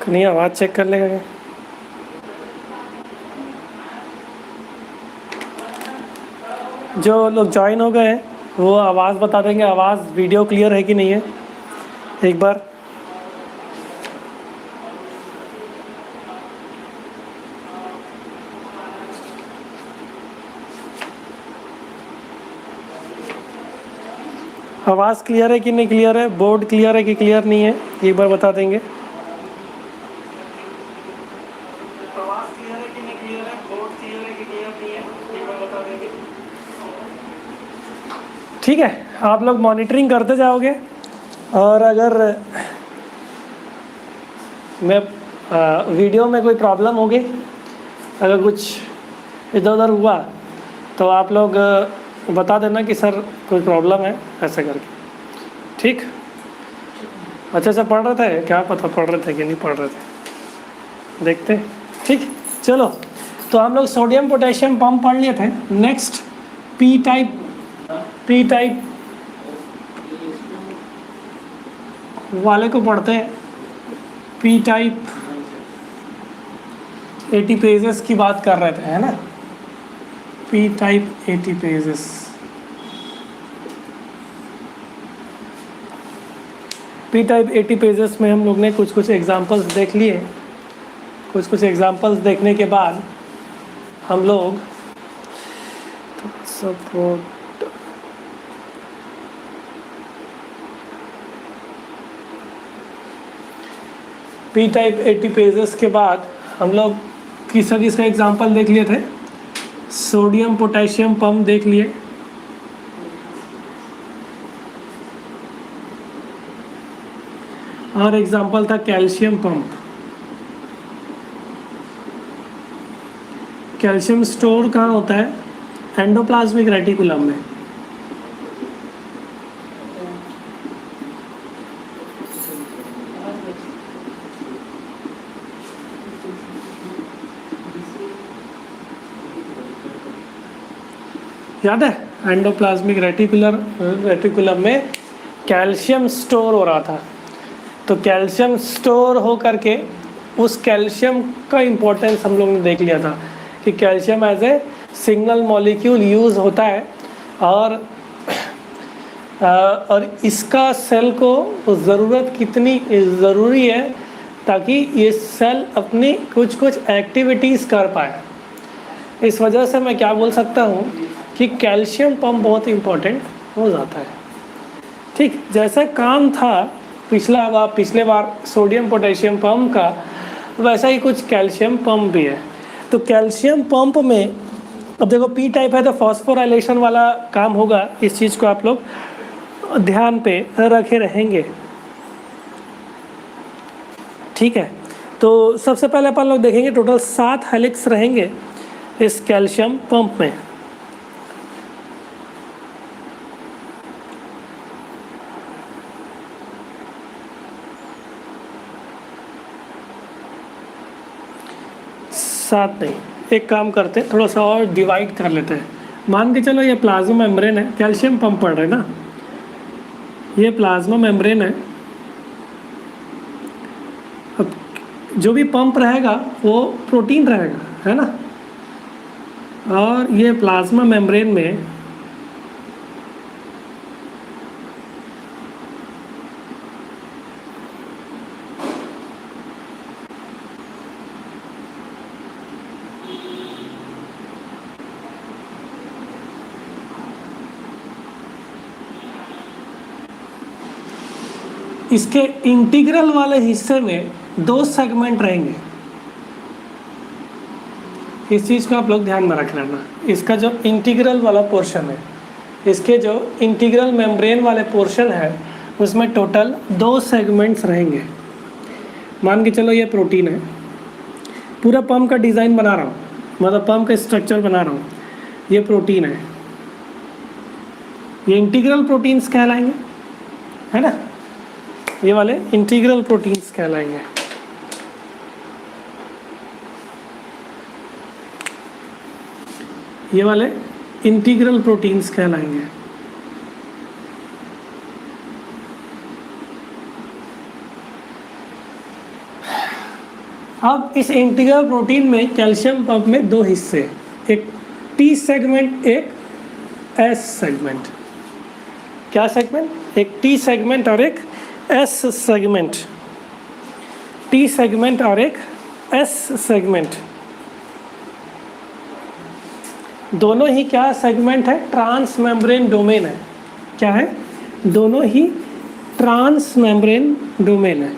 नहीं, आवाज़ चेक कर लेगा क्या? जो लोग ज्वाइन हो गए हैं वो आवाज़ बता देंगे, आवाज़ वीडियो क्लियर है कि नहीं है एक बार। आवाज़ क्लियर है कि नहीं क्लियर है, बोर्ड क्लियर है कि क्लियर नहीं है, एक बार बता देंगे। आवाज़ क्लियर है कि नहीं क्लियर है, बोर्ड क्लियर है कि क्लियर नहीं है, एक बार बता देंगे। ठीक है, आप लोग मॉनिटरिंग करते जाओगे और अगर मैं वीडियो में कोई प्रॉब्लम होगी, अगर कुछ इधर उधर हुआ तो आप लोग बता देना कि सर कोई प्रॉब्लम है, ऐसे करके। ठीक, अच्छे से पढ़ रहे थे, क्या पता पढ़ रहे थे कि नहीं पढ़ रहे थे, देखते। ठीक, चलो, तो हम लोग सोडियम पोटेशियम पंप पढ़ लिए थे। नेक्स्ट पी टाइप वाले को पढ़ते हैं। पी टाइप एटीपेजेस की बात कर रहे थे, है ना? P type ATPases. P type ATPases में हम लोग ने कुछ एग्जांपल्स देख लिए। कुछ एग्जांपल्स देखने के बाद हम लोग सपोर्ट पी टाइप एटीपेजेस के बाद हम लोग किसका एग्जांपल देख लिए थे? सोडियम पोटेशियम पंप देख लिए। और एग्जांपल था कैल्शियम पंप। कैल्शियम स्टोर कहाँ होता है? एंडोप्लाज्मिक रेटिकुलम में। याद है? एंडोप्लाज्मिक रेटिकुलम में कैल्शियम स्टोर हो रहा था। तो कैल्शियम स्टोर हो करके उस कैल्शियम का इम्पोर्टेंस हम लोग ने देख लिया था कि calcium as a single molecule use होता है और इसका सेल को ज़रूरत कितनी ज़रूरी है ताकि ये सेल अपनी कुछ एक्टिविटीज़ कर पाए। इस वजह से मैं क्या बोल सकता हूँ कि कैल्शियम पंप बहुत इम्पोर्टेंट हो जाता है। ठीक, जैसा काम था पिछले बार सोडियम पोटेशियम पंप का, वैसा ही कुछ कैल्शियम पंप भी है। तो कैल्शियम पंप में अब देखो पी टाइप है तो फॉस्फोराइलेशन वाला काम होगा। इस चीज़ को आप लोग ध्यान पे रखे रहेंगे। ठीक है, तो सबसे पहले अपन लोग देखेंगे टोटल 7 हेलिक्स रहेंगे इस कैल्शियम पंप में। सात नहीं, एक काम करते हैं, थोड़ा सा और डिवाइड कर लेते हैं। मान के चलो ये प्लाज्मा मेम्ब्रेन है, कैल्शियम पंप पढ़ रहे हैं ना, ये प्लाज्मा मेम्ब्रेन है। अब जो भी पंप रहेगा वो प्रोटीन रहेगा, है ना? और ये प्लाज्मा मेम्ब्रेन में इसके इंटीग्रल वाले हिस्से में 2 सेगमेंट रहेंगे। इस चीज़ को आप लोग ध्यान में रख लेना। इसका जो इंटीग्रल वाला पोर्शन है, इसके जो इंटीग्रल मेम्ब्रेन वाले पोर्शन है, उसमें टोटल 2 सेगमेंट्स रहेंगे। मान के चलो ये प्रोटीन है, पूरा पंप का डिज़ाइन बना रहा हूँ, मतलब पंप का स्ट्रक्चर बना रहा हूँ। ये प्रोटीन है, ये इंटीग्रल प्रोटीन्स कहलाएंगे, है ना। ये वाले इंटीग्रल प्रोटीन्स कहलाएंगे। ये वाले इंटीग्रल प्रोटीन्स कहलाएंगे। अब इस इंटीग्रल प्रोटीन में कैल्शियम पंप में 2 हिस्से, एक टी सेगमेंट, एक एस सेगमेंट। क्या सेगमेंट? एक टी सेगमेंट और एक एस सेगमेंट। टी सेगमेंट और एक एस सेगमेंट। दोनों ही क्या सेगमेंट है? ट्रांस मेम्ब्रेन डोमेन है। क्या है? दोनों ही ट्रांस मेम्ब्रेन डोमेन है।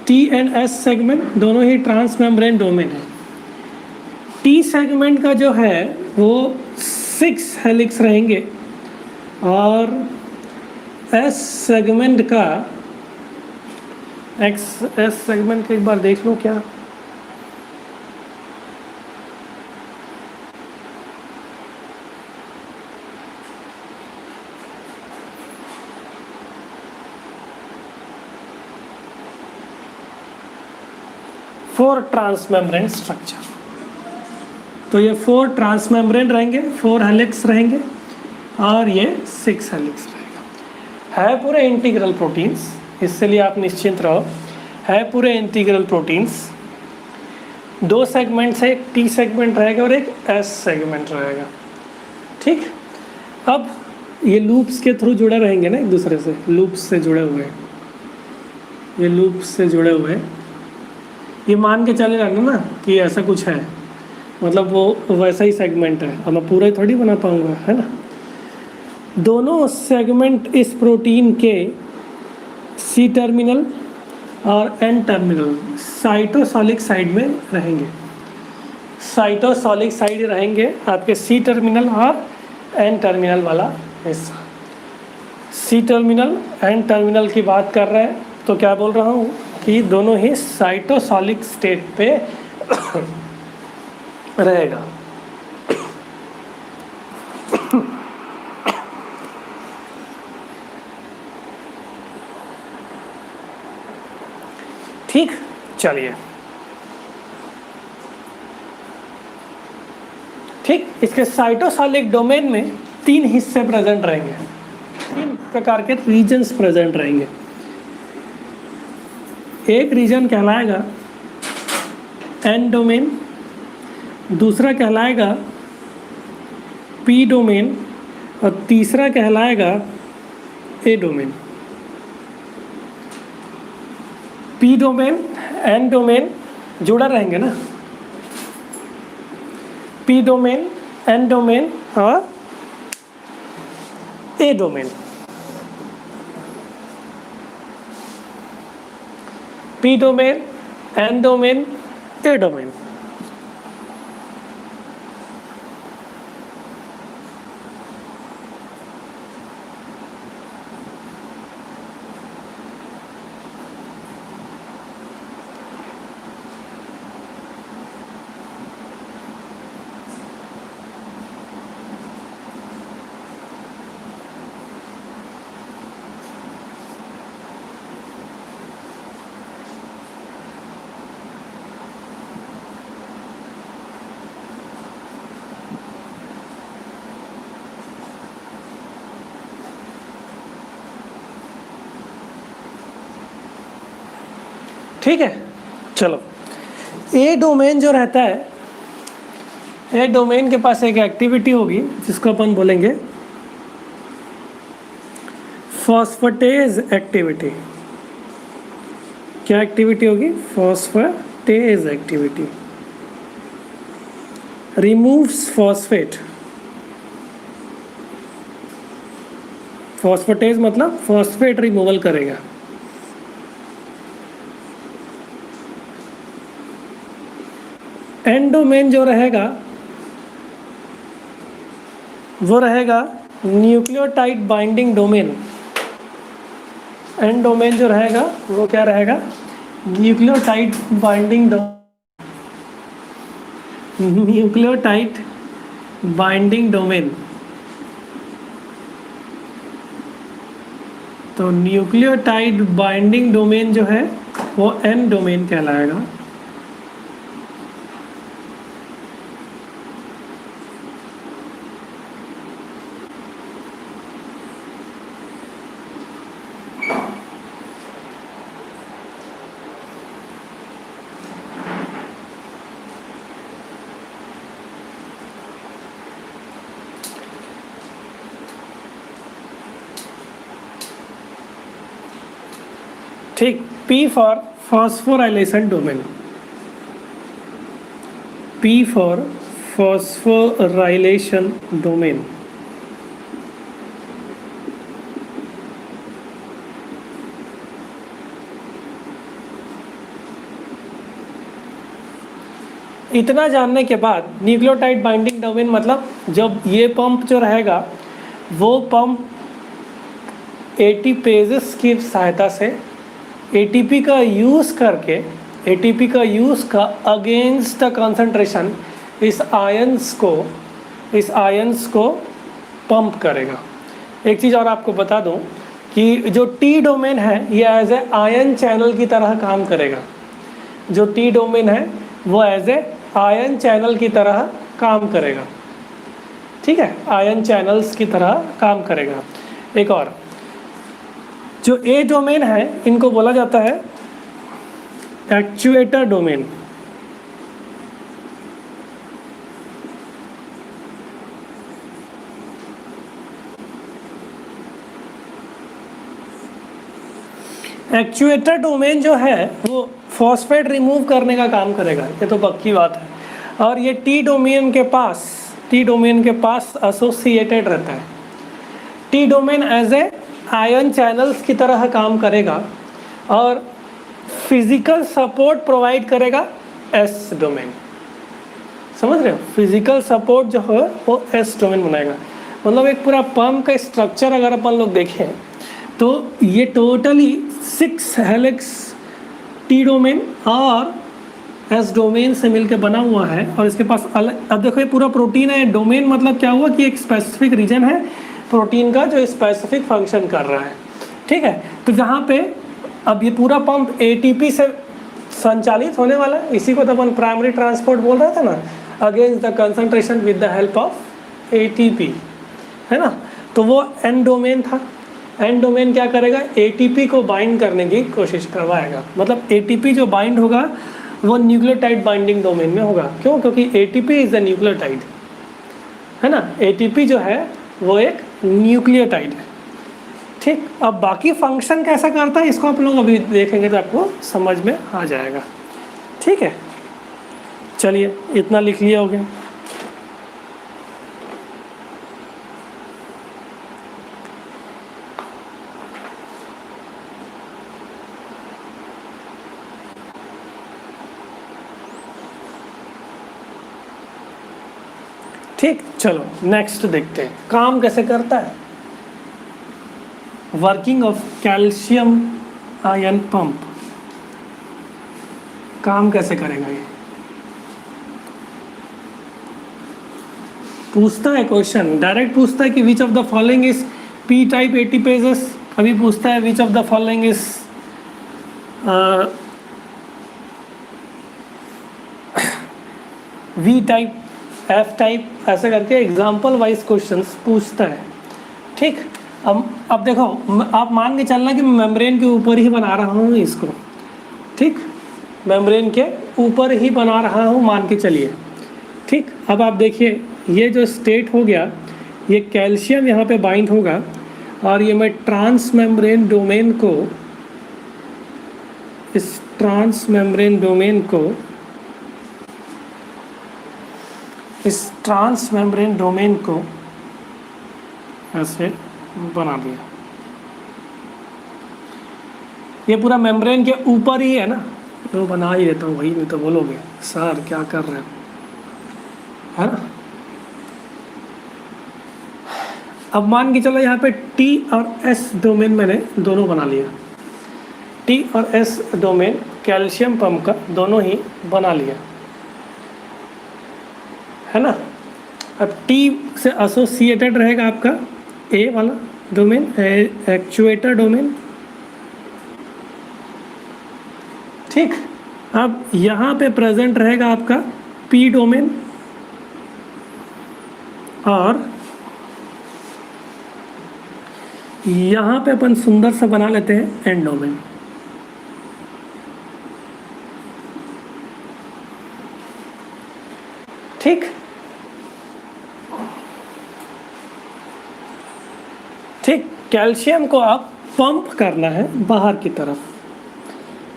टी एंड एस सेगमेंट दोनों ही ट्रांस मेम्ब्रेन डोमेन है। टी सेगमेंट का जो है वो 6 हेलिक्स रहेंगे और एस सेगमेंट का एस सेगमेंट का एक बार देख लो क्या। Four transmembrane structure. तो ये 4 ट्रांसमेम्ब्रेन रहेंगे, 4 हेलिक्स रहेंगे और ये 6 हेलिक्स रहेगा। है पूरे इंटीग्रल प्रोटीन्स, इसलिए आप निश्चिंत रहो। है पूरे इंटीग्रल प्रोटीन्स। 2 सेगमेंट्स है, एक टी सेगमेंट रहेगा और एक एस सेगमेंट रहेगा। ठीक। अब ये लूप्स के थ्रू जुड़े रहेंगे ना एक दूसरे से, लूप्स से जुड़े हुए हैं, ये लूप्स से जुड़े हुए हैं। ये मान के चले रहना ना कि ऐसा कुछ है, मतलब वो वैसा ही सेगमेंट है। अब मैं पूरा ही थोड़ी बना पाऊँगा, है ना। दोनों सेगमेंट इस प्रोटीन के सी टर्मिनल और एन टर्मिनल साइटोसॉलिक साइड में रहेंगे। साइटोसॉलिक साइड रहेंगे आपके सी टर्मिनल और एन टर्मिनल वाला हिस्सा। सी टर्मिनल एन टर्मिनल की बात कर रहे हैं तो क्या बोल रहा हूँ कि दोनों ही साइटोसॉलिक स्टेट पे रहेगा। ठीक, चलिए। ठीक, इसके साइटोसॉलिक डोमेन में 3 हिस्से प्रेजेंट रहेंगे, 3 प्रकार के रीजन्स प्रेजेंट रहेंगे। एक रीजन कहलाएगा एन डोमेन, दूसरा कहलाएगा पी डोमेन और तीसरा कहलाएगा A domain. P domain, N domain जुड़ा रहेंगे ना, पी डोमेन, एन डोमेन और A domain. P domain, N domain, A domain. ठीक है, चलो। ए डोमेन जो रहता है, ए डोमेन के पास एक एक्टिविटी होगी जिसको अपन बोलेंगे फॉस्फेटेज एक्टिविटी। क्या एक्टिविटी होगी? Phosphatase activity. Removes phosphate phosphatase मतलब फॉस्फेट रिमूवल करेगा। एन डोमेन जो रहेगा वो रहेगा nucleotide binding domain. N domain जो रहेगा वो क्या रहेगा? Nucleotide binding nucleotide binding domain. तो न्यूक्लियोटाइड बाइंडिंग डोमेन जो है वो एन डोमेन कहलाएगा। ठीक, P for phosphorylation domain. P for phosphorylation domain. इतना जानने के बाद न्यूक्लियोटाइड बाइंडिंग डोमेन मतलब जब ये पंप जो रहेगा वो पंप एटीपेजेस की सहायता से एटीपी का यूज़ करके एटीपी का यूज़ का अगेंस्ट द कंसंट्रेशन इस आयंस को पंप करेगा। एक चीज़ और आपको बता दूं कि जो टी डोमेन है ये एज ए आयन चैनल की तरह काम करेगा। जो टी डोमेन है वो एज ए आयन चैनल की तरह काम करेगा। ठीक है, आयन चैनल्स की तरह काम करेगा। एक और जो ए डोमेन है इनको बोला जाता है एक्चुएटर डोमेन। एक्चुएटर डोमेन जो है वो फॉस्फेट रिमूव करने का काम करेगा, ये तो पक्की बात है। और ये टी डोमेन के पास एसोसिएटेड रहता है। T domain as a ion channels की तरह काम करेगा और फिजिकल सपोर्ट प्रोवाइड करेगा एस डोमेन। समझ रहे हो? फिजिकल सपोर्ट जो है वो एस डोमेन बनाएगा। मतलब एक पूरा पंप का स्ट्रक्चर अगर अपन लोग देखें तो ये टोटली 6 हेलिक्स टी डोमेन और एस डोमेन से मिलकर बना हुआ है। और इसके पास अलग, अब देखो ये पूरा प्रोटीन है। डोमेन मतलब क्या हुआ कि एक स्पेसिफिक रीजन है प्रोटीन का जो स्पेसिफिक फंक्शन कर रहा है। ठीक है, तो जहाँ पे अब ये पूरा पंप एटीपी से संचालित होने वाला है, इसी को तो अपन प्राइमरी ट्रांसपोर्ट बोल रहे थे ना, against the concentration with the help of ATP, है ना। तो वो एन डोमेन था। एन डोमेन क्या करेगा? एटीपी को बाइंड करने की कोशिश करवाएगा। मतलब एटीपी जो बाइंड होगा वो न्यूक्लियोटाइड बाइंडिंग डोमेन में होगा। क्यों? क्योंकि एटीपी इज द न्यूक्लियोटाइड, है ना। एटीपी जो है वो एक न्यूक्लियोटाइड है। ठीक, अब बाकी फंक्शन कैसा करता है इसको आप लोग अभी देखेंगे तो आपको समझ में आ जाएगा। ठीक है, चलिए इतना लिख लिया हो गया। ठीक, चलो नेक्स्ट देखते हैं काम कैसे करता है। Working of calcium ion pump काम कैसे करेगा ये पूछता है क्वेश्चन। डायरेक्ट पूछता है कि which of the following is P type ATPases. अभी पूछता है which of the following is V type, F type, ऐसे करके एग्जाम्पल वाइज क्वेश्चंस पूछता है। ठीक, अब देखो आप मान के चलना कि मेम्ब्रेन के ऊपर ही बना रहा हूँ इसको। ठीक, मेम्ब्रेन के ऊपर ही बना रहा हूँ मान के चलिए। ठीक, अब आप देखिए ये जो स्टेट हो गया, ये कैल्शियम यहाँ पे बाइंड होगा और ये मैं ट्रांस मेम्ब्रेन डोमेन को, इस ट्रांस मेम्ब्रेन डोमेन को, इस ट्रांस मेम्ब्रेन डोमेन को ऐसे बना दिया। ये पूरा मेम्ब्रेन के ऊपर ही है ना, तो बना ही देता हूँ वही, नहीं तो बोलोगे सर क्या कर रहे हो, है ना। अब मान के चलो यहाँ पे टी और एस डोमेन मैंने दोनों बना लिया, टी और एस डोमेन कैल्शियम पंप का दोनों ही बना लिया, है ना। अब टी से एसोसिएटेड रहेगा आपका ए वाला डोमेन, एक्चुएटर डोमेन, ठीक। अब यहाँ पे प्रेजेंट रहेगा आपका पी डोमेन, और यहाँ पे अपन सुंदर सा बना लेते हैं एन डोमेन, ठीक। ठीक, कैल्शियम को आप पंप करना है बाहर की तरफ,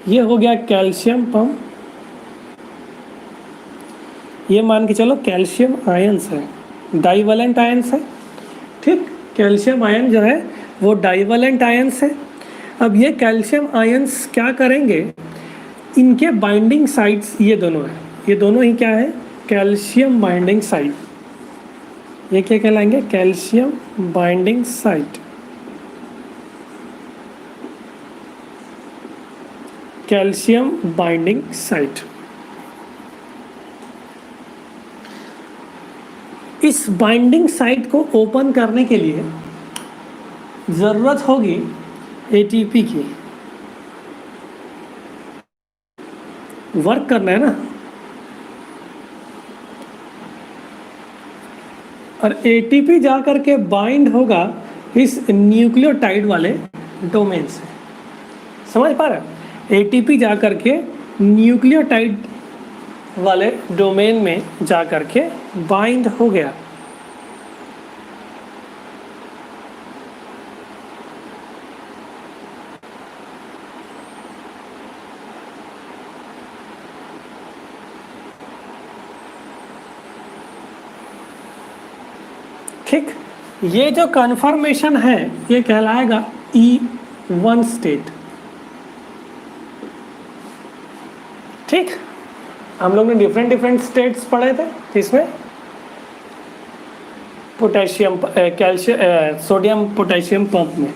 ये हो गया कैल्शियम पंप। ये मान के चलो कैल्शियम आयंस है, डाइवलेंट आयंस है, ठीक। कैल्शियम आयन जो है वो डाइवलेंट आयंस है। अब ये कैल्शियम आयंस क्या करेंगे, इनके बाइंडिंग साइट्स ये दोनों है, ये दोनों ही क्या है, कैल्शियम बाइंडिंग साइट। ये क्या कहलाएंगे, calcium binding site, calcium binding site. इस बाइंडिंग साइट को ओपन करने के लिए ज़रूरत होगी एटीपी की, वर्क करना है ना। और एटीपी जा करके बाइंड होगा इस न्यूक्लियोटाइड वाले डोमेन से, समझ पा रहे हो। एटीपी जा करके न्यूक्लियोटाइड वाले डोमेन में जा करके बाइंड हो गया। ठीक, ये जो कन्फर्मेशन है ये कहलाएगा E1 स्टेट, ठीक। हम लोग ने डिफरेंट स्टेट्स पढ़े थे, इसमें potassium calcium sodium potassium pump में।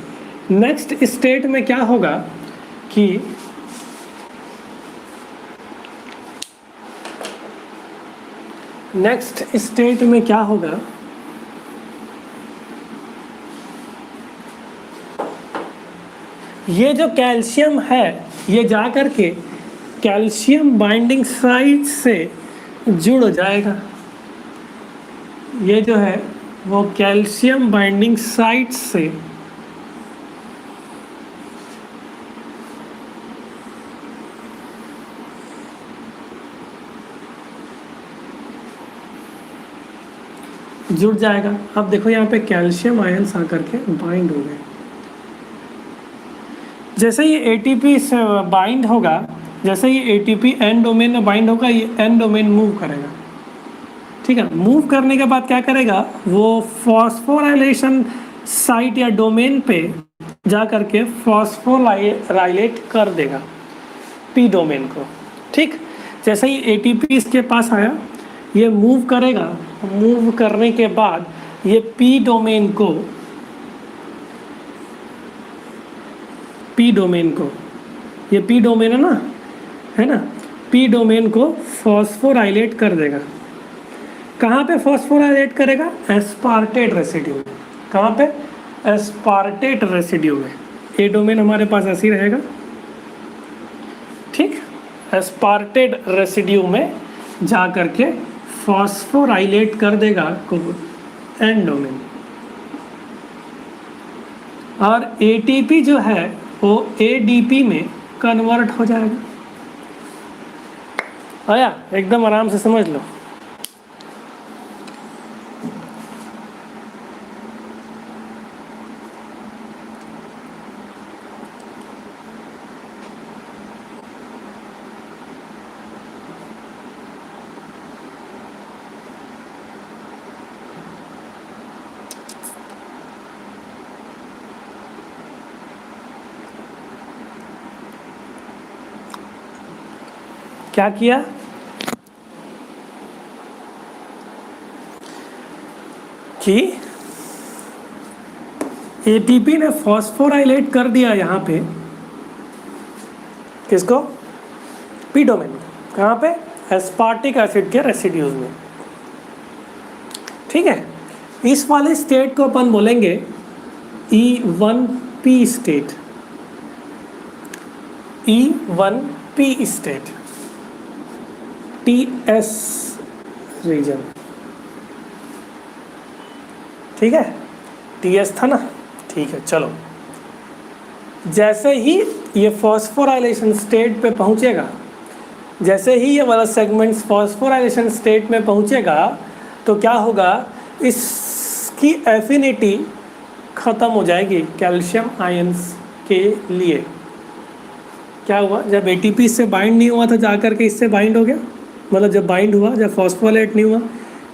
नेक्स्ट स्टेट में क्या होगा कि नेक्स्ट स्टेट में क्या होगा, ये जो कैल्शियम है ये जा कर के कैल्शियम बाइंडिंग साइट से जुड़ जाएगा। ये जो है वो कैल्शियम बाइंडिंग साइट से जुड़ जाएगा। अब देखो यहाँ पे कैल्शियम आयंस आकर के बाइंड हो गए। जैसे ये एटीपी से बाइंड होगा, जैसे ये एटीपी एन डोमेन में बाइंड होगा, ये एन डोमेन मूव करेगा, ठीक है। मूव करने के बाद क्या करेगा, वो फॉस्फोराइलेशन साइट या डोमेन पे जा करके फॉस्फोराइलेट कर देगा पी डोमेन को, ठीक। जैसे ही एटीपी इसके पास आया, ये मूव करेगा, मूव करने के बाद ये पी डोमेन को ये पी डोमेन है ना, पी डोमेन को फॉस्फोराइलेट कर देगा। कहाँ पे फॉस्फोराइलेट करेगा, एस्पार्टेट रेसिड्यू में। कहाँ पे, एस्पार्टेट रेसिड्यू में। ए डोमेन हमारे पास ऐसे ही रहेगा, ठीक। एस्पार्टेट रेसिड्यू में जा करके फॉस्फोराइलेट कर देगा एन डोमेन, और एटीपी जो है वो एडीपी में कन्वर्ट हो जाएगा। आया, एकदम आराम से समझ लो। क्या किया, कि एटीपी ने फॉस्फोराइलेट कर दिया यहाँ पे, किसको, पी डोमेन, कहाँ पे, एस्पार्टिक एसिड के रेसिड्यूज में। ठीक है, इस वाले स्टेट को अपन बोलेंगे E1P state, E1P state, TS reason. ठीक है, TS था ना, ठीक है। चलो, जैसे ही ये फॉस्फोराइलेशन स्टेट पे पहुंचेगा, जैसे ही ये वाला सेगमेंट फॉस्फोराइलेशन स्टेट में पहुंचेगा तो क्या होगा, इसकी एफिनिटी ख़त्म हो जाएगी कैल्शियम आयंस के लिए। क्या हुआ, जब एटीपी से बाइंड नहीं हुआ था जाकर के इससे बाइंड हो गया, मतलब जब बाइंड हुआ, जब फॉस्फोराइलेट नहीं हुआ,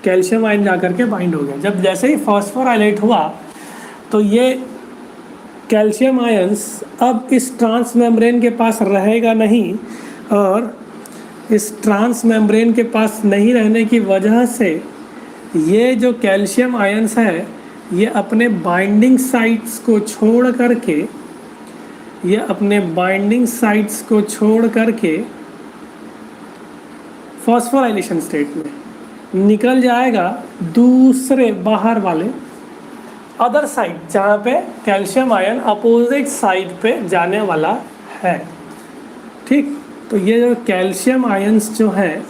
कैल्शियम आयन जाकर के बाइंड हो गया। जब जैसे ही फॉस्फोराइलेट हुआ तो ये कैल्शियम आयंस अब इस ट्रांस मेम्ब्रेन के पास रहेगा नहीं, और इस ट्रांस मेम्ब्रेन के पास नहीं रहने की वजह से ये जो कैल्शियम आयंस है ये अपने बाइंडिंग साइट्स को छोड़ करके, ये अपने बाइंडिंग साइट्स को छोड़ करके फॉस्फोराइलेशन स्टेट में निकल जाएगा दूसरे बाहर वाले अदर साइड, जहाँ पे कैल्शियम आयन अपोजिट साइड पे जाने वाला है। ठीक, तो ये जो कैल्शियम आयंस जो है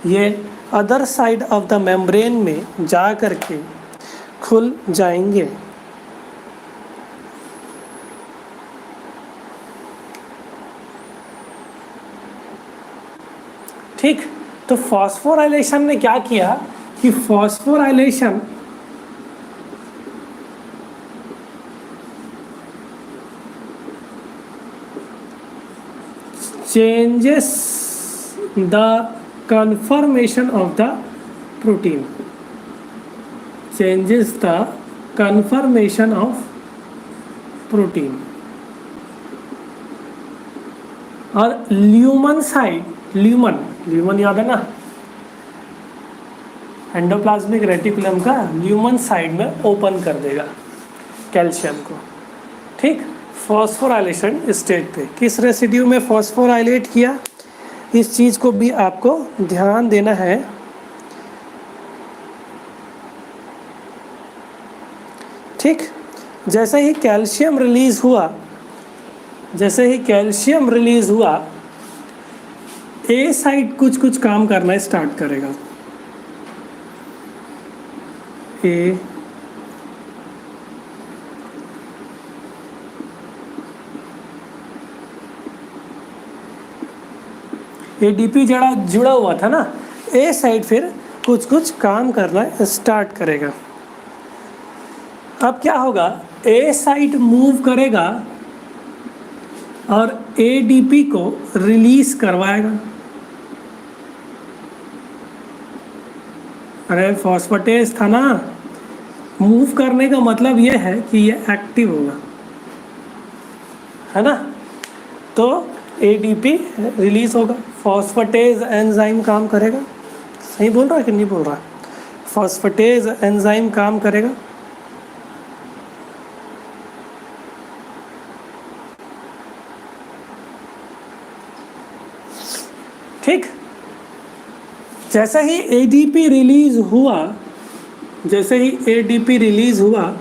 ये other side of the membrane में जा करके खुल जाएंगे। ठीक, तो फॉस्फोराइलेशन ने क्या किया कि phosphorylation changes the conformation of the protein, changes the conformation of protein। और ल्यूमन साइड, ल्यूमन याद है ना, एंडोप्लाज्मिक रेटिकुलम का ल्यूमन साइड में ओपन कर देगा कैल्शियम को। ठीक, फॉस्फोराइलेशन स्टेट पे किस रेसिड्यू में फॉस्फोराइलेट किया, इस चीज़ को भी आपको ध्यान देना है। ठीक, जैसे ही कैल्शियम रिलीज हुआ, जैसे ही कैल्शियम रिलीज हुआ, ए साइड कुछ कुछ काम करना स्टार्ट करेगा। एडीपी जड़ा जुड़ा हुआ था ना, ए साइड फिर कुछ कुछ काम करना स्टार्ट करेगा। अब क्या होगा, ए साइड मूव करेगा और एडीपी को रिलीज करवाएगा। अरे फॉस्फेटेज था ना, मूव करने का मतलब ये है कि ये एक्टिव होगा, है ना, तो एडीपी रिलीज होगा, फॉस्फेटेज एंजाइम काम करेगा। सही बोल रहा है कि नहीं बोल रहा, फॉस्फेटेज एंजाइम काम करेगा। ठीक, जैसे ही एडीपी रिलीज हुआ, जैसे ही एडीपी रिलीज हुआ,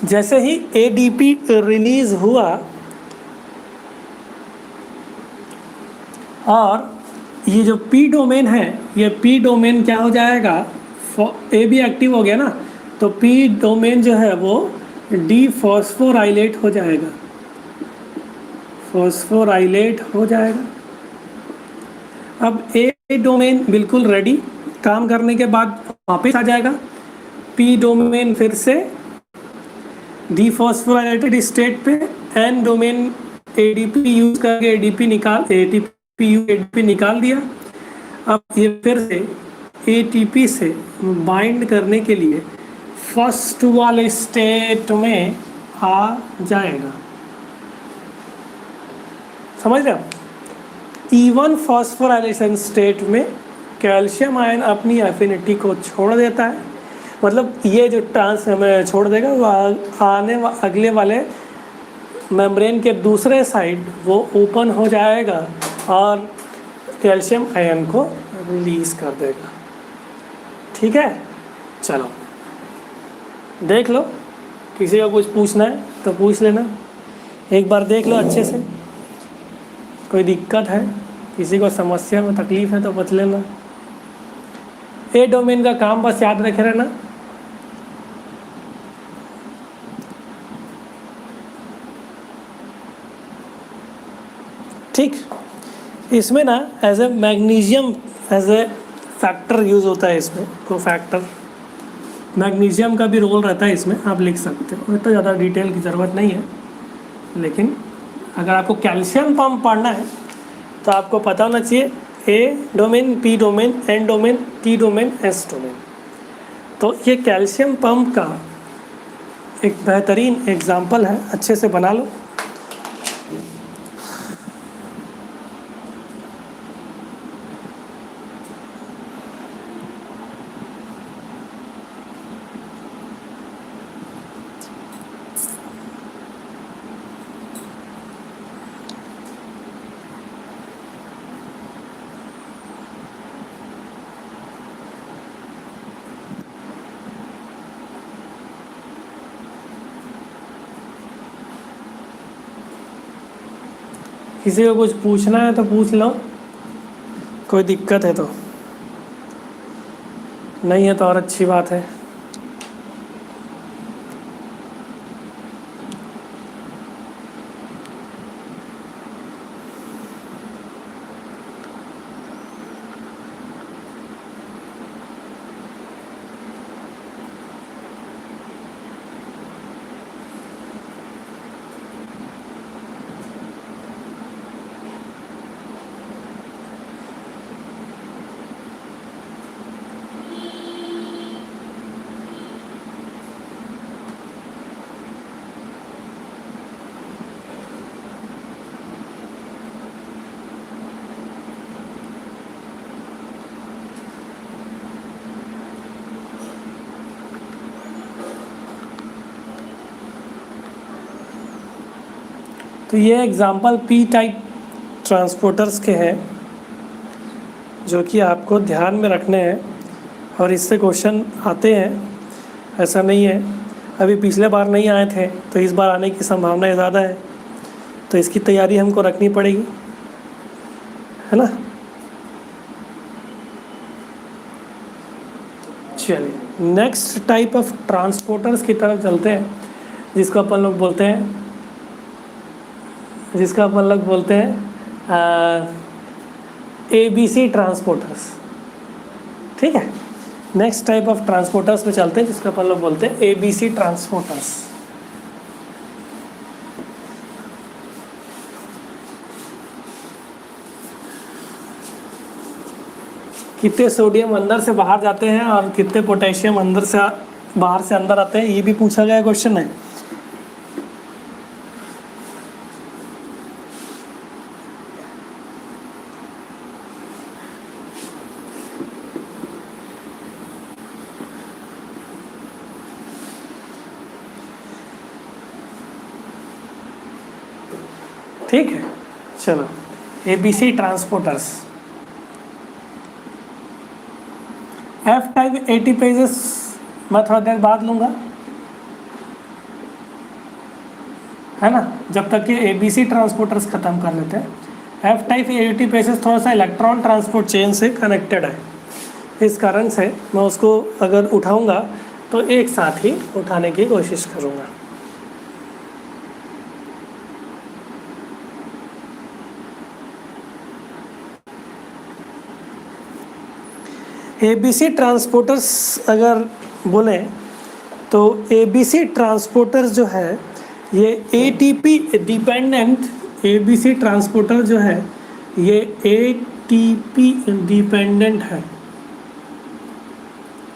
जैसे ही एडीपी रिलीज हुआ और ये जो पी डोमेन है, ये पी डोमेन क्या हो जाएगा, ए भी एक्टिव हो गया ना, तो पी डोमेन जो है वो डीफॉस्फोराइलेट हो जाएगा, फॉस्फोराइलेट हो जाएगा। अब ए डोमेन बिल्कुल रेडी, काम करने के बाद वापस आ जाएगा। पी डोमेन फिर से डीफॉस्फोराइलेटेड स्टेट पे, एन डोमेन एडीपी यूज करके एडीपी निकाल दिया। अब ये फिर से एटीपी से बाइंड करने के लिए फर्स्ट वाले स्टेट में आ जाएगा। समझ रहे हो? इवन फॉस्फोराइलेशन स्टेट में कैल्शियम आयन अपनी एफिनिटी को छोड़ देता है, मतलब ये जो ट्रांस में छोड़ देगा वो अगले वाले मेम्ब्रेन के दूसरे साइड वो ओपन हो जाएगा और कैल्शियम आयन को रिलीज कर देगा। ठीक है, चलो देख लो, किसी का कुछ पूछना है तो पूछ लेना, एक बार देख लो अच्छे से। कोई दिक्कत है, किसी को समस्या में तकलीफ है तो बता लेना। ए डोमेन का काम बस याद रखे रहना। ठीक, इसमें ना as a magnesium as a factor use होता है, इसमें को फैक्टर मैग्नीशियम का भी रोल रहता है इसमें, आप लिख सकते हो। तो ज़्यादा डिटेल की ज़रूरत नहीं है, लेकिन अगर आपको कैल्शियम पंप पढ़ना है तो आपको पता होना चाहिए A domain, P domain, N domain, T domain, S domain. तो ये कैल्शियम पंप का एक बेहतरीन एग्जाम्पल है, अच्छे से बना लो। किसी को कुछ पूछना है तो पूछ लो, कोई दिक्कत है तो, नहीं है तो और अच्छी बात है। तो ये एग्जांपल पी टाइप ट्रांसपोर्टर्स के हैं जो कि आपको ध्यान में रखने हैं, और इससे क्वेश्चन आते हैं, ऐसा नहीं है। अभी पिछले बार नहीं आए थे तो इस बार आने की संभावना ज़्यादा है, तो इसकी तैयारी हमको रखनी पड़ेगी, है ना। चलिए नेक्स्ट टाइप ऑफ ट्रांसपोर्टर्स की तरफ चलते हैं, जिसको अपन लोग बोलते हैं ABC ट्रांसपोर्टर्स। ठीक है, नेक्स्ट टाइप ऑफ ट्रांसपोर्टर्स पे चलते हैं जिसको अपन लोग बोलते हैं ABC ट्रांसपोर्टर्स। कितने सोडियम अंदर से बाहर जाते हैं और कितने पोटेशियम अंदर से बाहर से अंदर आते हैं, ये भी पूछा गया क्वेश्चन है। ठीक है, चलो ABC transporters. F type 80 pages मैं थोड़ा देर बाद लूँगा, है ना, जब तक कि ABC ट्रांसपोर्टर्स ख़त्म कर लेते हैं। F टाइप 80 पेजेस थोड़ा सा इलेक्ट्रॉन ट्रांसपोर्ट चेन से कनेक्टेड है, इस कारण से मैं उसको अगर उठाऊँगा तो एक साथ ही उठाने की कोशिश करूँगा। ABC ट्रांसपोर्टर्स अगर बोलें तो ABC ट्रांसपोर्टर्स जो है ये ATP डिपेंडेंट, ABC ट्रांसपोर्टर जो है ये ATP डिपेंडेंट है।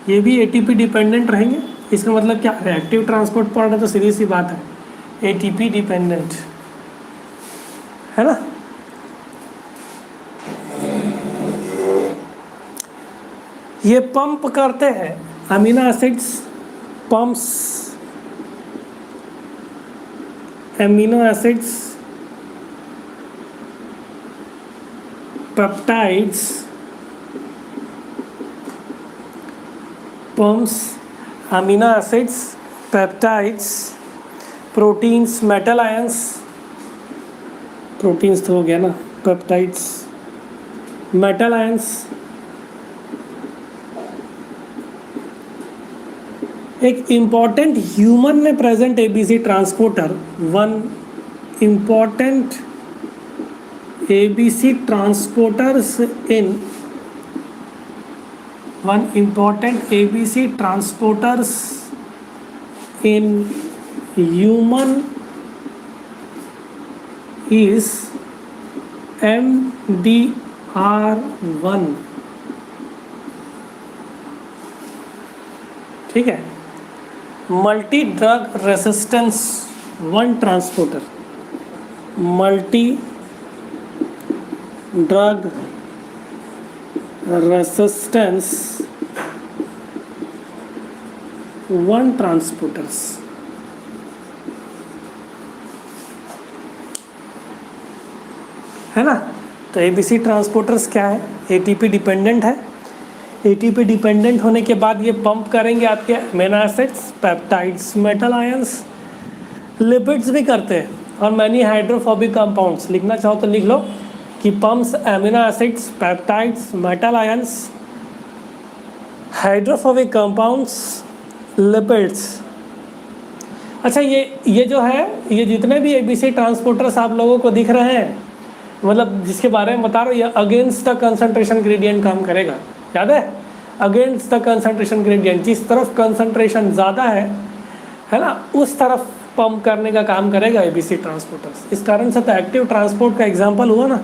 ये भी एटीपी डिपेंडेंट रहेंगे। इसका मतलब क्या है, एक्टिव ट्रांसपोर्ट पढ़ रहे तो सीधी सी बात है एटीपी डिपेंडेंट, है ना। ये पंप करते हैं amino acids, pumps amino acids, peptides, pumps amino acids, peptides, proteins, metal ions, proteins तो हो गया ना, पेप्टाइड्स, मेटल आयंस। एक इम्पॉर्टेंट ह्यूमन में present ABC transporter, one important ABC transporters in one important ABC transporters in human is MDR1। ठीक है, multi drug resistance one transporter, multi drug resistance one transporters. है ना। तो ABC transporters क्या है, ATP dependent है। ATP dependent होने के बाद ये पंप करेंगे आपके amino acids, peptides, metal ions, lipids भी करते हैं, और मैनी हाइड्रोफोबिक कंपाउंड्स। लिखना चाहो तो लिख लो कि pumps amino acids, peptides, metal ions, hydrophobic compounds, lipids. अच्छा, ये जो है, ये जितने भी एबीसी ट्रांसपोर्टर्स आप लोगों को दिख रहे हैं, मतलब जिसके बारे में बता रहा हूँ, ये अगेंस्ट द कंसंट्रेशन ग्रेडियंट काम करेगा। याद है, अगेंस्ट द कंसंट्रेशन ग्रेडियंट, जिस तरफ कंसंट्रेशन ज़्यादा है ना, उस तरफ पंप करने का काम करेगा एबीसी ट्रांसपोर्टर्स। इस कारण से तो एक्टिव ट्रांसपोर्ट का एग्जाम्पल हुआ ना।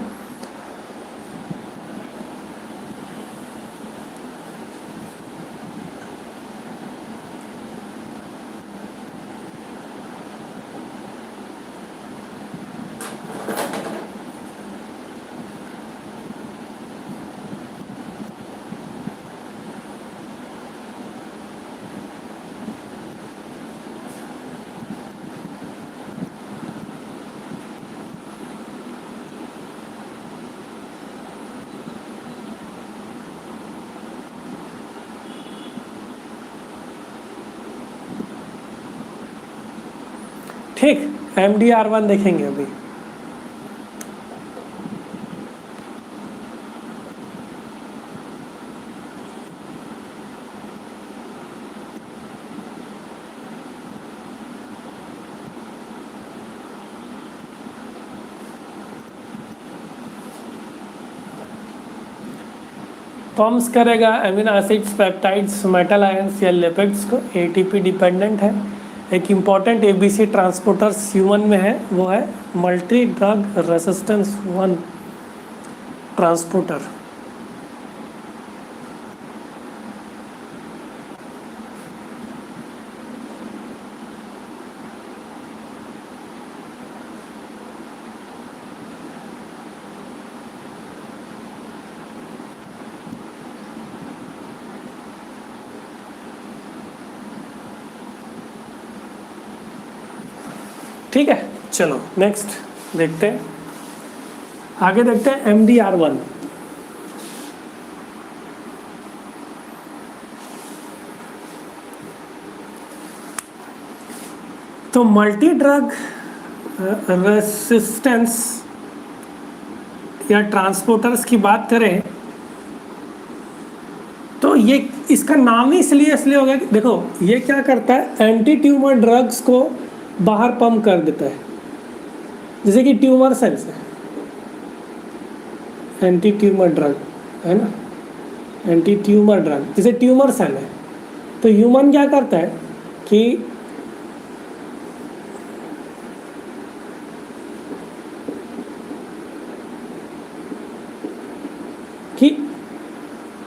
ठीक, MDR1 देखेंगे अभी। पंप्स करेगा amino acids, peptides, metal ions या लिपिड्स को। एटीपी डिपेंडेंट है। एक इम्पॉर्टेंट एबीसी ट्रांसपोर्टर्स ह्यूमन में है, वो है multi drug resistance one transporter. ठीक है, चलो नेक्स्ट देखते हैं, आगे देखते हैं MDR1। तो मल्टी ड्रग रेसिस्टेंस या ट्रांसपोर्टर्स की बात करें तो ये इसका नाम ही इसलिए हो गया कि देखो ये क्या करता है, एंटी ट्यूमर ड्रग्स को बाहर पंप कर देता है। जैसे कि ट्यूमर सेल्स है, एंटी ट्यूमर ड्रग है ना, एंटी ट्यूमर ड्रग, जैसे ट्यूमर सेल है। तो ह्यूमन क्या करता है कि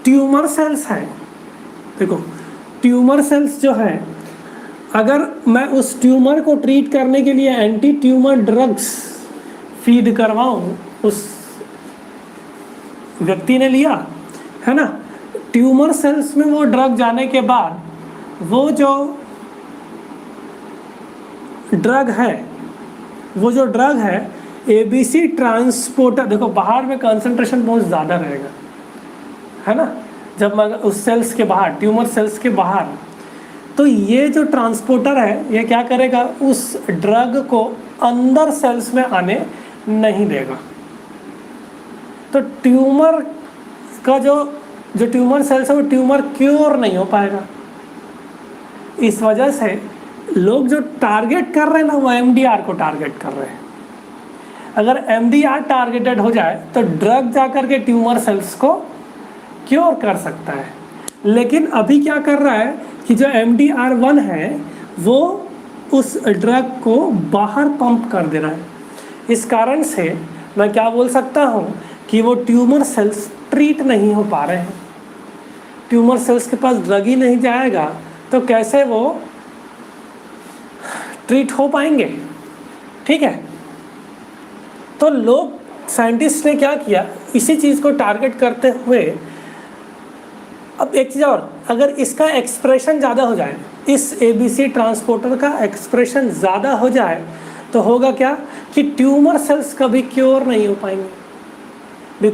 ट्यूमर सेल्स है, देखो ट्यूमर सेल्स जो है, अगर मैं उस ट्यूमर को ट्रीट करने के लिए एंटी ट्यूमर ड्रग्स फीड करवाऊं, उस व्यक्ति ने लिया है ना, ट्यूमर सेल्स में वो ड्रग जाने के बाद वो जो ड्रग है एबीसी ट्रांसपोर्टर, देखो बाहर में कंसंट्रेशन बहुत ज़्यादा रहेगा, है ना, जब मैं उस सेल्स के बाहर, ट्यूमर सेल्स के बाहर, तो ये जो ट्रांसपोर्टर है ये क्या करेगा, उस ड्रग को अंदर सेल्स में आने नहीं देगा। तो ट्यूमर का जो ट्यूमर सेल्स है वो ट्यूमर क्योर नहीं हो पाएगा। इस वजह से लोग जो टारगेट कर रहे हैं ना, वो एमडीआर को टारगेट कर रहे हैं। अगर एमडीआर टारगेटेड हो जाए तो ड्रग जाकर के ट्यूमर सेल्स को क्योर कर सकता है। लेकिन अभी क्या कर रहा है कि जो MDR1 है वो उस ड्रग को बाहर पंप कर दे रहा है। इस कारण से मैं क्या बोल सकता हूँ कि वो ट्यूमर सेल्स ट्रीट नहीं हो पा रहे हैं। ट्यूमर सेल्स के पास ड्रग ही नहीं जाएगा तो कैसे वो ट्रीट हो पाएंगे। ठीक है, तो लोग, साइंटिस्ट ने क्या किया, इसी चीज़ को टारगेट करते हुए, अब एक चीज़ और, अगर इसका एक्सप्रेशन ज़्यादा हो जाए, इस ABC ट्रांसपोर्टर का एक्सप्रेशन ज़्यादा हो जाए तो होगा क्या कि ट्यूमर सेल्स कभी क्योर नहीं हो पाएंगे।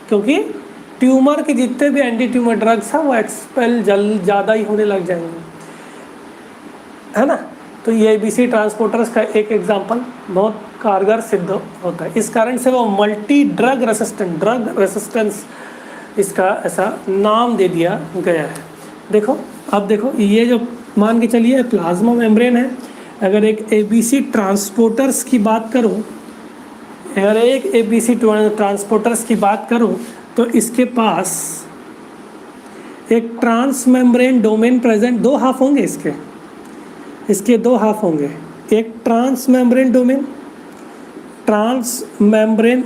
क्योंकि ट्यूमर के जितने भी एंटी ट्यूमर ड्रग्स हैं वो एक्सपेल ज़्यादा ही होने लग जाएंगे, है ना। तो ये ABC ट्रांसपोर्टर्स का एक एग्जांपल बहुत कारगर सिद्ध होता है। इस कारण से वो मल्टी ड्रग रेसिस्टेंस इसका ऐसा नाम दे दिया गया है। देखो, अब देखो, ये जो मान के चलिए प्लाज्मा मेम्ब्रेन है, अगर एक ABC ट्रांसपोर्टर्स की बात करूं, तो इसके पास एक ट्रांस मेम्ब्रेन डोमेन प्रेजेंट, दो हाफ होंगे इसके दो हाफ होंगे, एक ट्रांस मेम्ब्रेन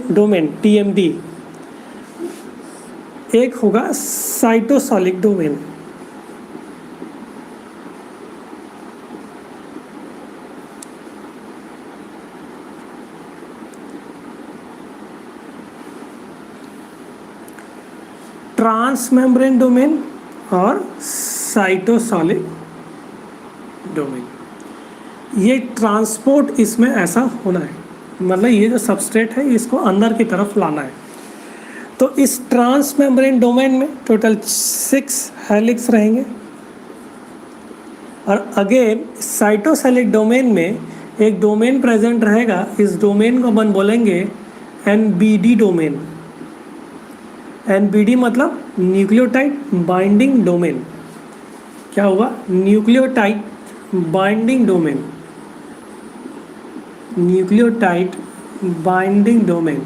डोमेन TMD, एक होगा cytosolic domain. Trans membrane domain और साइटोसोलिक डोमेन, ये ट्रांसपोर्ट इसमें ऐसा होना है, मतलब ये जो सबस्ट्रेट है इसको अंदर की तरफ लाना है। तो इस ट्रांस मेम्ब्रेन डोमेन में टोटल 6 हेलिक्स रहेंगे, और अगेन साइटोसोलिक डोमेन में एक डोमेन प्रेजेंट रहेगा। इस डोमेन को अपन बोलेंगे NBD डोमेन। NBD मतलब न्यूक्लियोटाइड बाइंडिंग डोमेन। क्या हुआ? Nucleotide binding domain, nucleotide binding domain.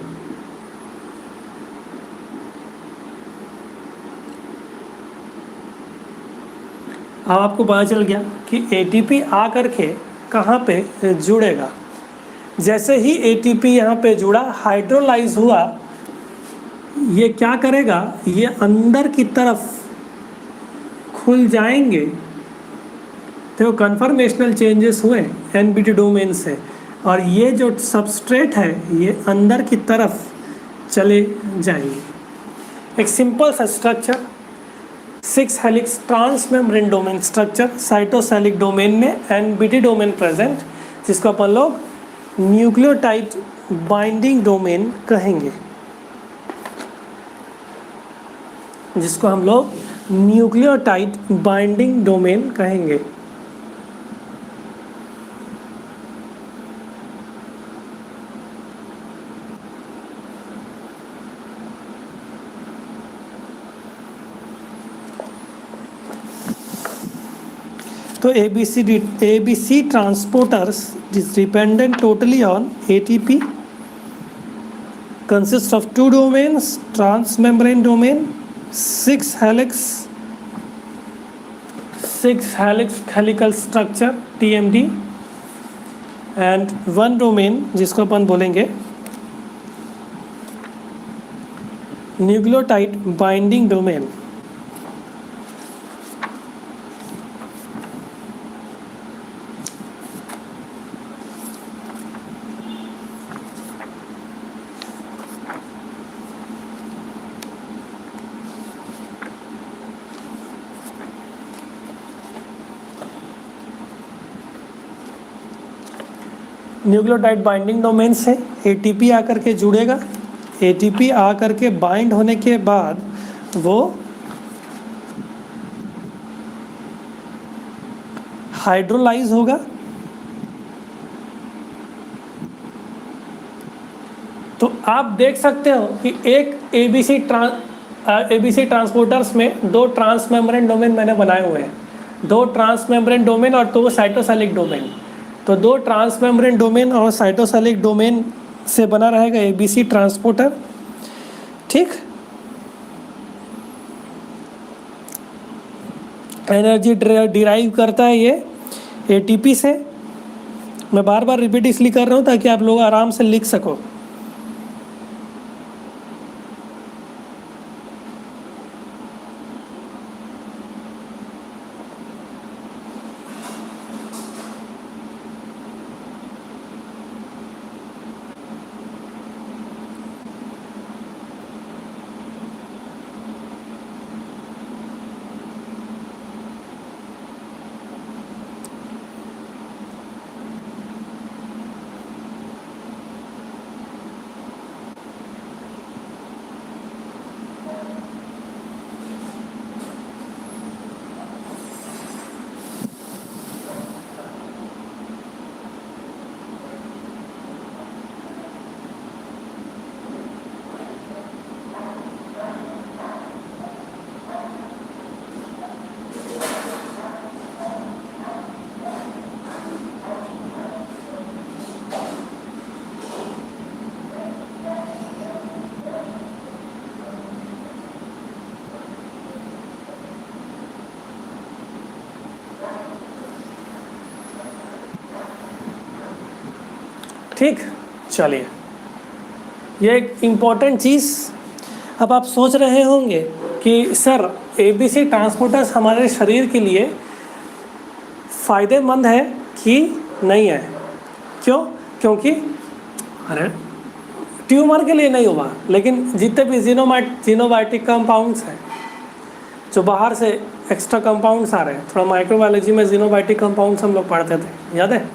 अब आपको पता चल गया कि ATP आकर के कहाँ पे जुड़ेगा। जैसे ही ATP यहाँ पे जुड़ा, हाइड्रोलाइज हुआ, ये क्या करेगा, ये अंदर की तरफ खुल जाएंगे। तो कन्फर्मेशनल चेंजेस हुए NBD डोमेन से, और ये जो सबस्ट्रेट है ये अंदर की तरफ चले जाएंगे। एक सिंपल सा structure, 6 helix trans membrane domain structure, cytosolic domain में NBD डोमेन प्रेजेंट, जिसको अपन लोग न्यूक्लियोटाइड बाइंडिंग डोमेन कहेंगे, जिसको हम लोग न्यूक्लियोटाइड बाइंडिंग डोमेन कहेंगे। तो ABC transporters is dependent totally on ATP, consists of 2 domains, transmembrane domain, 6 helical structure TMD, and 1 domain जिसको अपन बोलेंगे nucleotide binding domain. Nucleotide binding domain से एटीपी आकर के जुड़ेगा। एटीपी आकर के बाइंड होने के बाद वो हाइड्रोलाइज होगा। तो आप देख सकते हो कि एक एबीसी ट्रांसपोर्टर्स में दो ट्रांस मेम्ब्रेन डोमेन मैंने बनाए हुए हैं, दो ट्रांस मेम्ब्रेन डोमेन और दो साइटोसैलिक डोमेन। तो दो ट्रांस मेम्ब्रेन डोमेन और साइटोसैलिक डोमेन से बना रहेगा एबीसी ट्रांसपोर्टर। ठीक, एनर्जी डिराइव करता है ये एटीपी से। मैं बार बार रिपीट इसलिए कर रहा हूँ ताकि आप लोग आराम से लिख सको। ठीक, चलिए, ये एक इम्पॉर्टेंट चीज़। अब आप सोच रहे होंगे कि सर एबीसी ट्रांसपोर्टर्स हमारे शरीर के लिए फ़ायदेमंद है कि नहीं है? क्यों? क्योंकि अरे ट्यूमर के लिए नहीं हुआ, लेकिन जितने भी जीनोबायोटिक कंपाउंड्स हैं जो बाहर से एक्स्ट्रा कंपाउंड्स आ रहे हैं, थोड़ा माइक्रोबायोलॉजी में जीनोबायोटिक कंपाउंड्स हम लोग पढ़ते थे, याद है?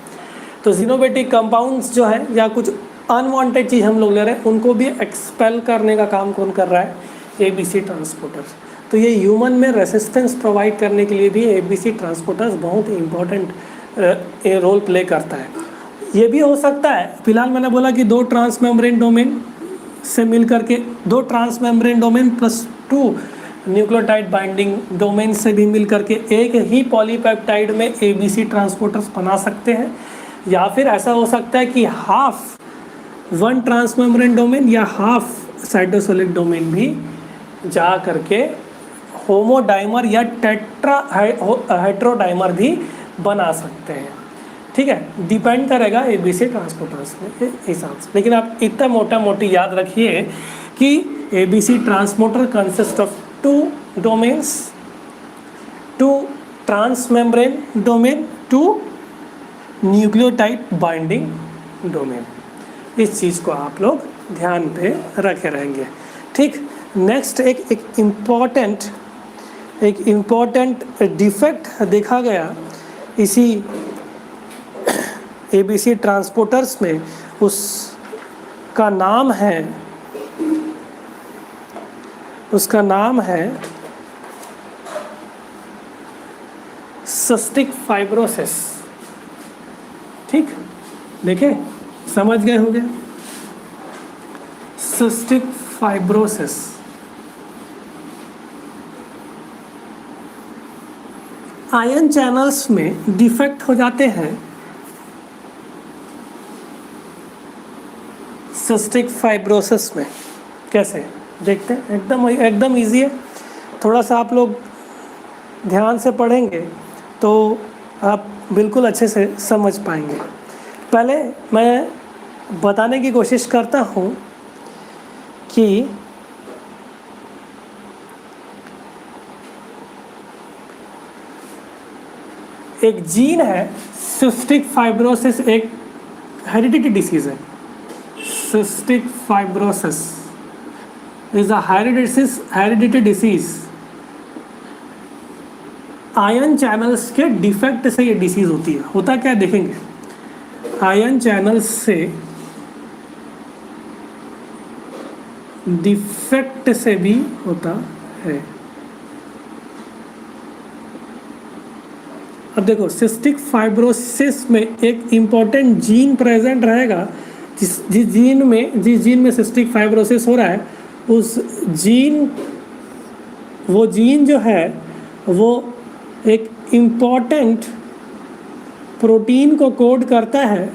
तो जीनोबायोटिक कंपाउंड्स जो है या कुछ अनवांटेड चीज़ हम लोग ले रहे हैं, उनको भी एक्सपेल करने का काम कौन कर रहा है? ABC transporters. तो ये ह्यूमन में रेसिस्टेंस प्रोवाइड करने के लिए भी एबीसी ट्रांसपोर्टर्स बहुत इंपॉर्टेंट रोल प्ले करता है। ये भी हो सकता है, फिलहाल मैंने बोला कि दो ट्रांस मेम्ब्रेन डोमेन से मिल करके, दो trans membrane domain plus 2 nucleotide binding domain से भी मिल करके एक ही पॉलीपेप्टाइड में एबीसी ट्रांसपोर्टर्स बना सकते हैं। या फिर ऐसा हो सकता है कि half one trans membrane domain या हाफ साइटोसोलिक डोमेन भी जा करके होमोडाइमर या टेट्रा हेट्रोडाइमर भी बना सकते हैं। ठीक है, डिपेंड करेगा एबीसी ट्रांसपोर्टर्स के हिसाब से। लेकिन आप इतना मोटी याद रखिए कि ABC transporter consist of 2 domains, 2 trans membrane domain, 2 nucleotide binding domain. इस चीज़ को आप लोग ध्यान पे रखे रहेंगे। ठीक, नेक्स्ट एक इम्पॉर्टेंट डिफेक्ट देखा गया इसी एबीसी ट्रांसपोर्टर्स में, उसका नाम है सिस्टिक फाइब्रोसिस। ठीक, देखें, समझ गए होंगे? सिस्टिक फाइब्रोसिस आयन चैनल्स में डिफेक्ट हो जाते हैं। सिस्टिक फाइब्रोसिस में कैसे देखते हैं? एकदम इजी है। थोड़ा सा आप लोग ध्यान से पढ़ेंगे तो आप बिल्कुल अच्छे से समझ पाएंगे। पहले मैं बताने की कोशिश करता हूँ कि एक जीन है, सिस्टिक फाइब्रोसिस एक हेरिडिटी डिसीज है। Cystic fibrosis is a heredity disease. Ion channels के डिफेक्ट से ये डिसीज होती है। होता क्या है देखेंगे। आयन चैनल्स से डिफेक्ट से भी होता है। अब देखो, सिस्टिक फाइब्रोसिस में एक इम्पॉर्टेंट जीन प्रेजेंट रहेगा। जिस जीन में सिस्टिक फाइब्रोसिस हो रहा है, उस वो जीन जो है वो एक इम्पॉर्टेंट प्रोटीन को कोड करता है।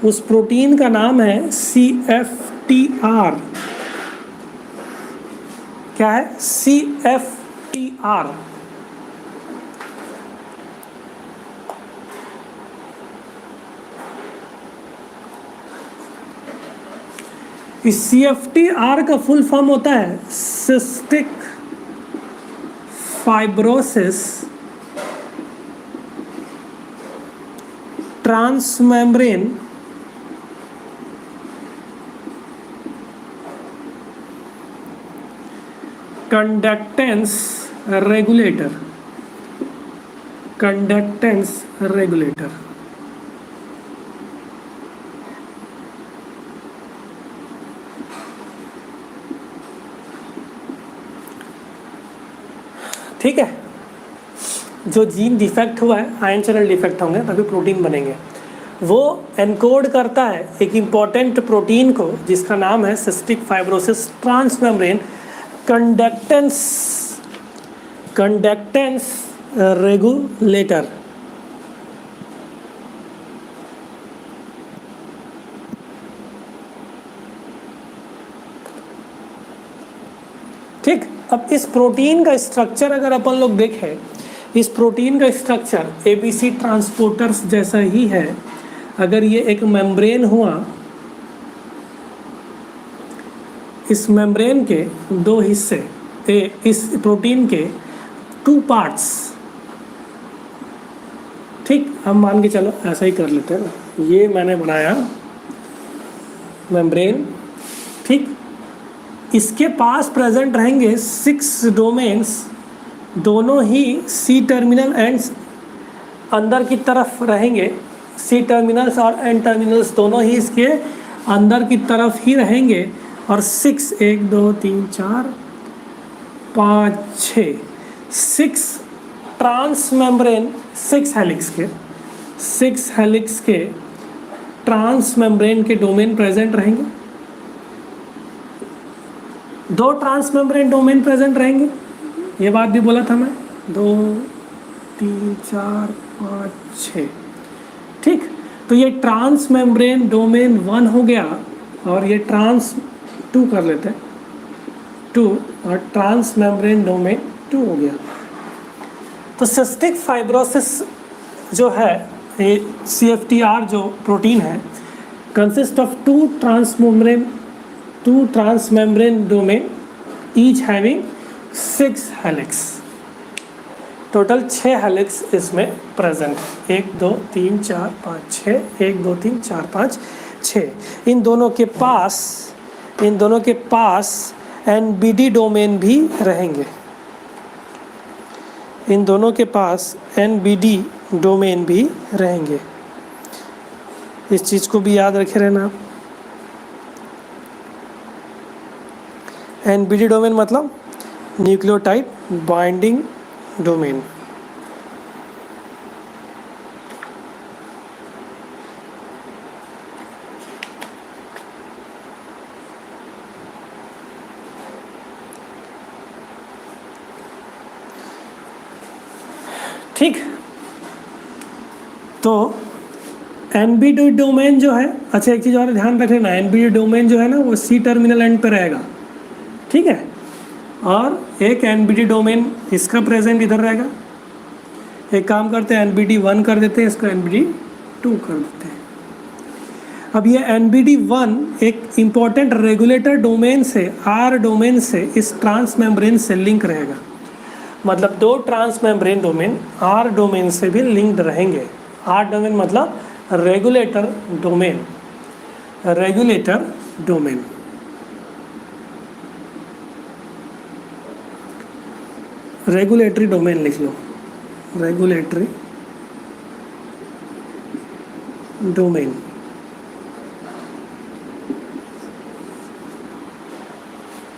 उस प्रोटीन का नाम है CFTR। क्या है? CFTR। इस CFTR का फुल फॉर्म होता है cystic fibrosis transmembrane conductance regulator. ठीक है, जो जीन डिफेक्ट हुआ है, आयन चैनल डिफेक्ट होंगे तभी प्रोटीन बनेंगे। वो एनकोड करता है एक इम्पॉर्टेंट प्रोटीन को जिसका नाम है cystic fibrosis transmembrane conductance regulator. ठीक, अब इस प्रोटीन का स्ट्रक्चर अगर अपन लोग देखें, इस प्रोटीन का स्ट्रक्चर ABC ट्रांसपोर्टर्स जैसा ही है। अगर ये एक मेम्ब्रेन हुआ, इस मेम्ब्रेन के दो हिस्से, इस प्रोटीन के 2 पार्ट्स। ठीक, हम मान के चलो ऐसा ही कर लेते हैं ना। ये मैंने बनाया मेम्ब्रेन। ठीक, इसके पास प्रेजेंट रहेंगे 6 डोमेन्स, दोनों ही C टर्मिनल एंड्स अंदर की तरफ रहेंगे। C टर्मिनल्स और N टर्मिनल्स दोनों ही इसके अंदर की तरफ ही रहेंगे। और 6 1 2 3 4 5 6 ट्रांसमेम्ब्रेन 6 हेलिक्स के ट्रांसमेम्ब्रेन के डोमेन प्रेजेंट रहेंगे। 2 ट्रांसमेम्ब्रेन डोमेन प्रेजेंट रहेंगे, ये बात भी बोला था मैं। 2 3 4 5 6। ठीक, तो ये ट्रांसमेम्ब्रेन डोमेन 1 हो गया और ये ट्रांस 2 कर लेते हैं 2, और ट्रांसमेम्ब्रेन डोमेन 2 हो गया। तो सिस्टिक फाइब्रोसिस जो है, ये CFTR जो प्रोटीन है, consist of 2 transmembrane domain each having 6 helix. Total 6 helix इसमें प्रेजेंट है। 1 2 3 4 5 6, 1 2 3 4 5 6। इन दोनों के पास NBD डोमेन भी रहेंगे। इन दोनों के पास NBD डोमेन भी रहेंगे। इस चीज़ को भी याद रखे रहना आप। NBD डोमेन मतलब न्यूक्लियोटाइड बाइंडिंग डोमेन। ठीक, तो NBD डोमेन जो है, अच्छा एक चीज़ और ध्यान रख लेना, NBD डोमेन जो है ना वो C टर्मिनल एंड पे रहेगा। ठीक है, और एक NBD डोमेन इसका प्रेजेंट इधर रहेगा। एक काम करते हैं, NBD 1 कर देते हैं, इसका NBD 2 कर देते हैं। अब ये NBD 1 एक इम्पॉर्टेंट रेगुलेटर डोमेन से, R डोमेन से इस ट्रांसमेम्ब्रेन से लिंक रहेगा। मतलब 2 ट्रांसमेम्ब्रेन डोमेन R डोमेन से भी लिंक्ड रहेंगे। R डोमेन मतलब रेगुलेटर डोमेन, रेगुलेटरी डोमेन लिख लो, regulatory domain.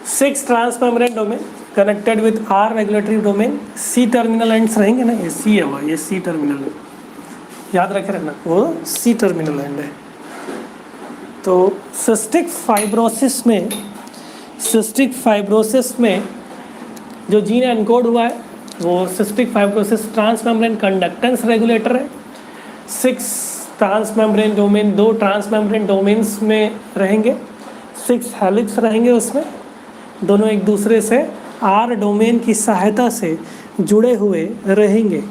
Six transmembrane domain connected with R regulatory domain. C terminal ends रहेंगे ना, ये सी है, वह ये सी टर्मिनल है, याद रखे रहना, वो सी टर्मिनल एंड है। तो सिस्टिक फाइब्रोसिस में जो जीन एनकोड हुआ है वो cystic fibrosis transmembrane conductance regulator है। 6 ट्रांसमेम्ब्रेन डोमेन, 2 ट्रांसमेम्ब्रेन डोमेन्स में रहेंगे, 6 हेलिक्स रहेंगे उसमें, दोनों एक दूसरे से आर डोमेन की सहायता से जुड़े हुए रहेंगे।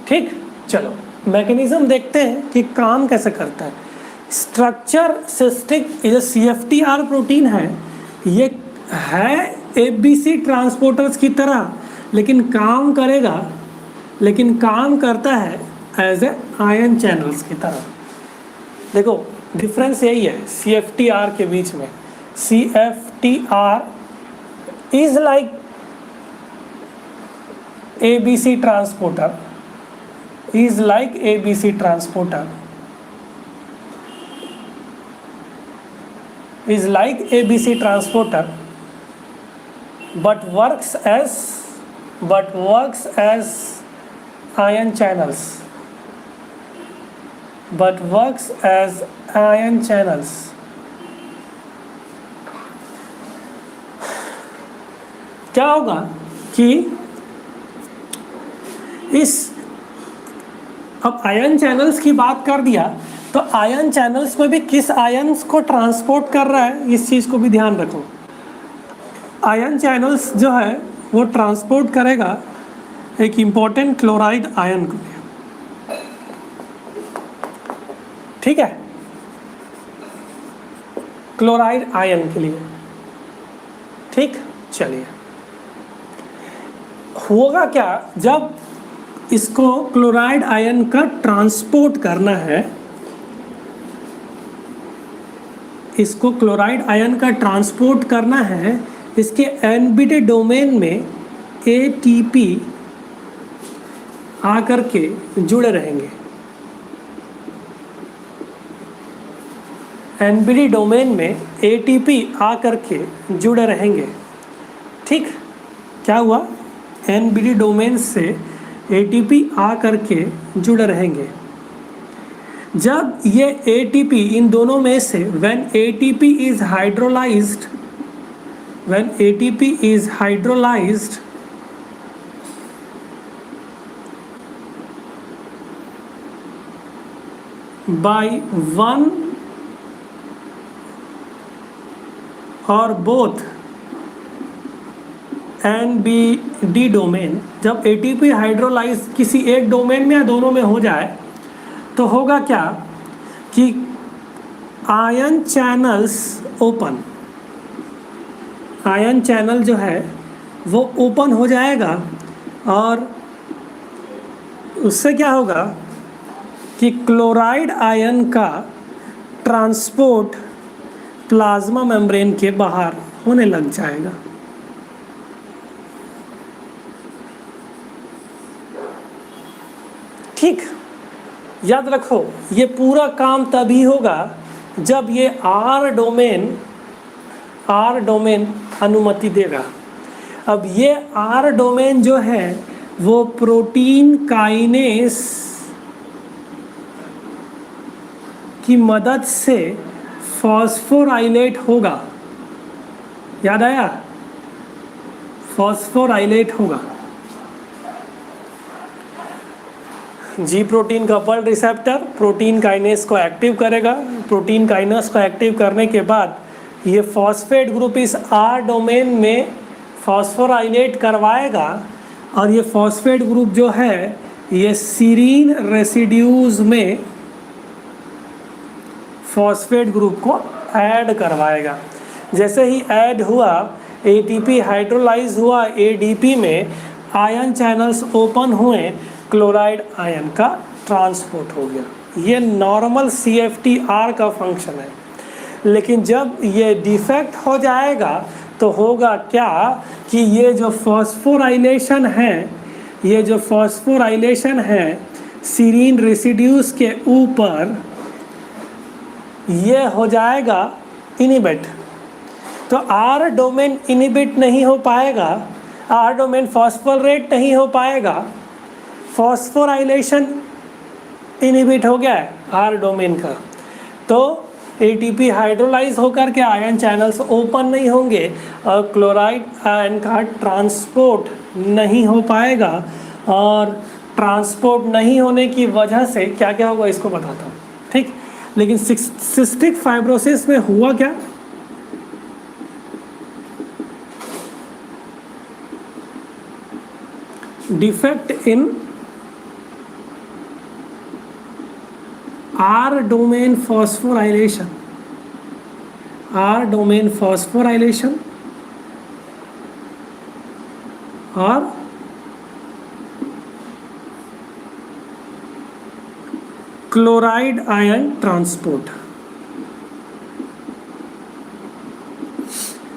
ठीक, चलो मैकेनिज्म देखते हैं कि काम कैसे करता है। स्ट्रक्चर सिस्टिक जो CFTR प्रोटीन है, ये है ABC ट्रांसपोर्टर्स की तरह, लेकिन काम करता है एज ए आयन चैनल्स की तरह। देखो डिफरेंस यही है CFTR के बीच में। CFTR is like ABC transporter, is like ABC transporter, but works as ion channels, क्या होगा कि अब आयन चैनल्स की बात कर दिया, तो आयन चैनल्स में भी किस आयन्स को ट्रांसपोर्ट कर रहा है, इस चीज़ को भी ध्यान रखो। आयन चैनल्स जो है वो ट्रांसपोर्ट करेगा एक इम्पॉर्टेंट क्लोराइड आयन को, ठीक है, क्लोराइड आयन के लिए। ठीक, चलिए होगा क्या, जब इसको क्लोराइड आयन का ट्रांसपोर्ट करना है, इसके NBD डोमेन में ATP आकर के जुड़े रहेंगे। NBD डोमेन में ATP आकर के जुड़े रहेंगे। ठीक, क्या हुआ, NBD डोमेन से ATP आ करके जुड़े रहेंगे। जब ये ATP इन दोनों में से when ATP is hydrolyzed by one or both NBD domain, जब ATP हाइड्रोलाइज किसी एक डोमेन में या दोनों में हो जाए तो होगा क्या कि आयन चैनल जो है वो ओपन हो जाएगा, और उससे क्या होगा कि क्लोराइड आयन का ट्रांसपोर्ट प्लाज्मा मेम्ब्रेन के बाहर होने लग जाएगा। ठीक, याद रखो ये पूरा काम तभी होगा जब ये आर डोमेन अनुमति देगा। अब ये आर डोमेन जो है वो प्रोटीन काइनेस की मदद से फॉस्फोराइलेट होगा, याद आया, फॉस्फोराइलेट होगा। जी protein coupled receptor protein kinase को एक्टिव करेगा। प्रोटीन काइनेस को एक्टिव करने के बाद ये फॉस्फेट ग्रुप इस आर डोमेन में फॉस्फोराइलेट करवाएगा और ये फॉस्फेट ग्रुप जो है ये सीरीन रेसिड्यूज में फॉस्फेट ग्रुप को ऐड करवाएगा। जैसे ही ऐड हुआ एटीपी हाइड्रोलाइज हुआ एडीपी में, आयन चैनल्स ओपन हुए, क्लोराइड आयन का ट्रांसपोर्ट हो गया। ये नॉर्मल CFTR का फंक्शन है। लेकिन जब ये डिफेक्ट हो जाएगा तो होगा क्या कि ये जो फॉस्फोराइलेशन है सीरीन रेसिड्यूज के ऊपर, ये हो जाएगा इनिबिट। तो आर डोमेन इनिबिट नहीं हो पाएगा, आर डोमेन फॉस्फोरेट नहीं हो पाएगा, फॉस्फोराइलेशन इनिबिट हो गया है आर डोमेन का। तो एटीपी हाइड्रोलाइज होकर के आयन चैनल्स ओपन नहीं होंगे और क्लोराइड आयन का ट्रांसपोर्ट नहीं हो पाएगा। और ट्रांसपोर्ट नहीं होने की वजह से क्या क्या होगा इसको बताता हूँ, ठीक। लेकिन सिस्टिक फाइब्रोसिस में हुआ क्या, defect in are domain phosphorylation और क्लोराइड आयन ट्रांसपोर्ट।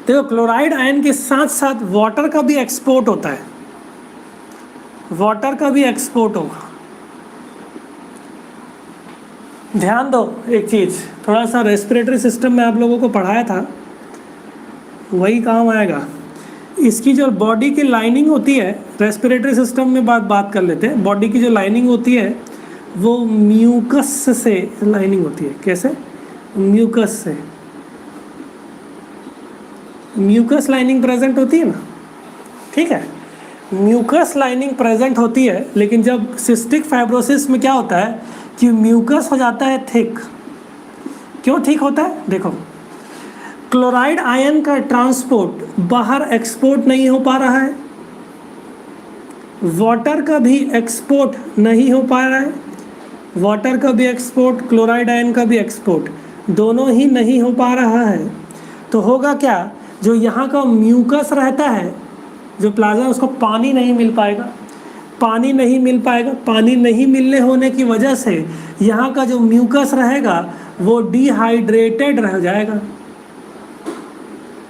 देखो क्लोराइड आयन के साथ साथ वाटर का भी एक्सपोर्ट होता है, वाटर का भी एक्सपोर्ट होगा। ध्यान दो एक चीज़, थोड़ा सा रेस्पिरेटरी सिस्टम में आप लोगों को पढ़ाया था, वही काम आएगा। इसकी जो बॉडी की लाइनिंग होती है, रेस्पिरेटरी सिस्टम में बात कर लेते हैं। बॉडी की जो लाइनिंग होती है वो म्यूकस से लाइनिंग होती है। कैसे? म्यूकस से म्यूकस लाइनिंग प्रेजेंट होती है ना, ठीक है। म्यूकस लाइनिंग प्रेजेंट होती है, लेकिन जब सिस्टिक फाइब्रोसिस में क्या होता है कि म्यूकस हो जाता है थिक। क्यों थिक होता है? देखो, क्लोराइड आयन का ट्रांसपोर्ट बाहर एक्सपोर्ट नहीं हो पा रहा है, वाटर का भी एक्सपोर्ट नहीं हो पा रहा है, वाटर का भी एक्सपोर्ट, क्लोराइड आयन का भी एक्सपोर्ट, दोनों ही नहीं हो पा रहा है। तो होगा क्या, जो यहाँ का म्यूकस रहता है, जो प्लाज्मा, उसको पानी नहीं मिल पाएगा, पानी नहीं मिल पाएगा। पानी नहीं मिलने होने की वजह से यहाँ का जो म्यूकस रहेगा वो डिहाइड्रेटेड रह जाएगा,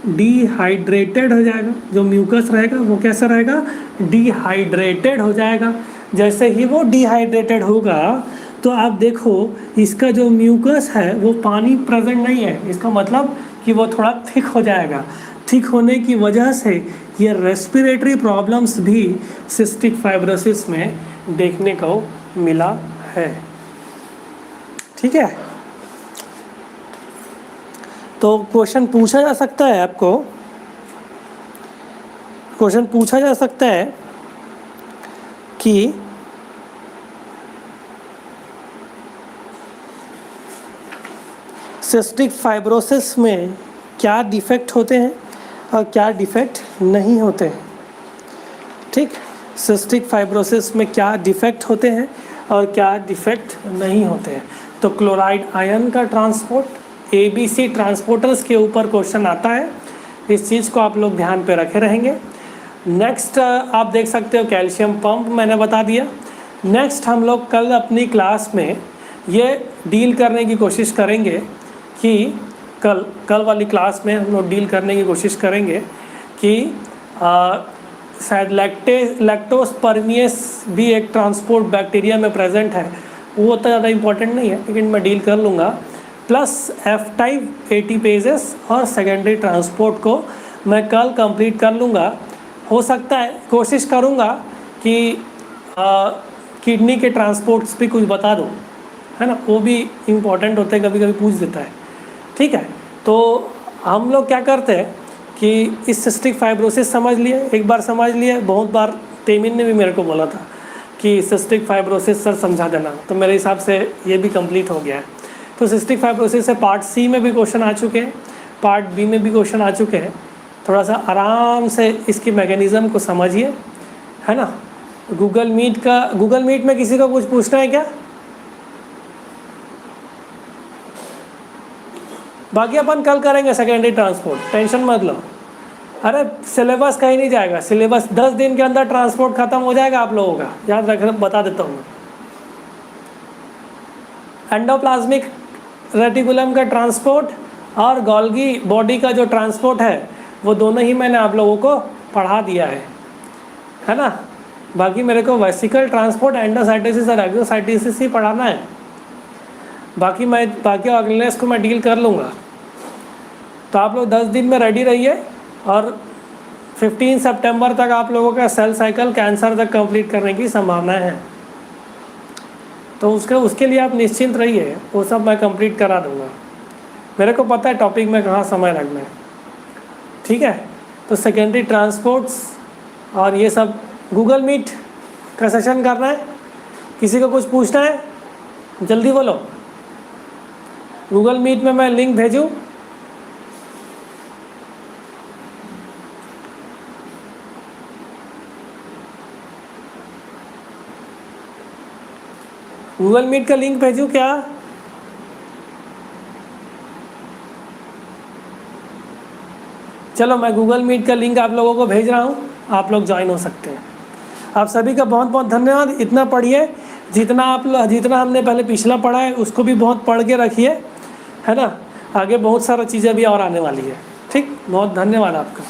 डिहाइड्रेटेड हो जाएगा। जो म्यूकस रहेगा वो कैसा रहेगा? डिहाइड्रेटेड हो जाएगा। जैसे ही वो डिहाइड्रेटेड होगा तो आप देखो इसका जो म्यूकस है वो पानी प्रेजेंट नहीं है, इसका मतलब कि वो थोड़ा थिक हो जाएगा। थिक होने की वजह से ये रेस्पिरेटरी प्रॉब्लम्स भी सिस्टिक फाइब्रोसिस में देखने को मिला है, ठीक है। तो क्वेश्चन पूछा जा सकता है, आपको क्वेश्चन पूछा जा सकता है कि सिस्टिक फाइब्रोसिस में क्या डिफेक्ट होते हैं और क्या डिफेक्ट नहीं होते हैं, ठीक। सिस्टिक फाइब्रोसिस में क्या डिफेक्ट होते हैं और क्या डिफेक्ट नहीं होते हैं। तो क्लोराइड आयन का ट्रांसपोर्ट, ABC ट्रांसपोर्टर्स के ऊपर क्वेश्चन आता है, इस चीज़ को आप लोग ध्यान पे रखे रहेंगे। नेक्स्ट आप देख सकते हो कैल्शियम पंप, मैंने बता दिया। नेक्स्ट हम लोग कल अपनी क्लास में ये डील करने की कोशिश करेंगे कि कल वाली क्लास में हम लोग डील करने की कोशिश करेंगे कि शायद लैक्टोस परमिएस भी एक ट्रांसपोर्ट बैक्टीरिया में प्रेजेंट है, वो तो ज़्यादा इम्पोर्टेंट नहीं है, लेकिन मैं डील कर लूँगा। प्लस F टाइप एटीपेजेस और सेकेंडरी ट्रांसपोर्ट को मैं कल कंप्लीट कर लूँगा। हो सकता है, कोशिश करूँगा कि किडनी के ट्रांसपोर्ट्स भी कुछ बता दूँ, है ना, वो भी इम्पोर्टेंट होते हैं, कभी कभी पूछ देता है, ठीक है। तो हम लोग क्या करते हैं कि इस सिस्टिक फाइब्रोसिस समझ लिए, एक बार समझ लिए, बहुत बार तेमिन ने भी मेरे को बोला था कि सिस्टिक फाइब्रोसिस सर समझा देना, तो मेरे हिसाब से ये भी कंप्लीट हो गया है। तो सिस्टिक फाइब्रोसिस से पार्ट सी में भी क्वेश्चन आ चुके हैं, पार्ट बी में भी क्वेश्चन आ चुके हैं। थोड़ा सा आराम से इसकी मैकेनिज़्म को समझिए, है ना। गूगल मीट में किसी को कुछ पूछना है क्या? बाकी अपन कल करेंगे सेकेंडरी ट्रांसपोर्ट, टेंशन मत लो। अरे सिलेबस कहीं नहीं जाएगा, सिलेबस 10 दिन के अंदर ट्रांसपोर्ट खत्म हो जाएगा आप लोगों का, याद रखना, बता देता हूँ। एंडोप्लाज्मिक रेटिकुलम का ट्रांसपोर्ट और गोल्गी बॉडी का जो ट्रांसपोर्ट है वो दोनों ही मैंने आप लोगों को पढ़ा दिया है ना। बाकी मेरे को वेसिकल ट्रांसपोर्ट, एंडोसाइटोसिस और एग्जोसाइटोसिस ही पढ़ाना है। बाकी ऑर्गेनेल्स को मैं डील कर लूँगा। तो आप लोग 10 दिन में रेडी रहिए और 15 सितंबर तक आप लोगों का सेल साइकिल कैंसर तक कंप्लीट करने की संभावना है। तो उसके लिए आप निश्चिंत रहिए, वो सब मैं कंप्लीट करा दूँगा। मेरे को पता है टॉपिक में कहाँ समय लगना है, ठीक है। तो सेकेंडरी ट्रांसपोर्ट्स और ये सब गूगल मीट का सेशन करना है। किसी को कुछ पूछना है जल्दी बोलो। गूगल मीट में मैं लिंक भेजूँ? गूगल मीट का लिंक भेजूँ क्या? चलो मैं गूगल मीट का लिंक आप लोगों को भेज रहा हूँ, आप लोग ज्वाइन हो सकते हैं। आप सभी का बहुत बहुत धन्यवाद। इतना पढ़िए जितना हमने पहले पिछला पढ़ा है उसको भी बहुत पढ़ के रखिए, है ना। आगे बहुत सारा चीज़ें भी और आने वाली है। ठीक, बहुत धन्यवाद आपका।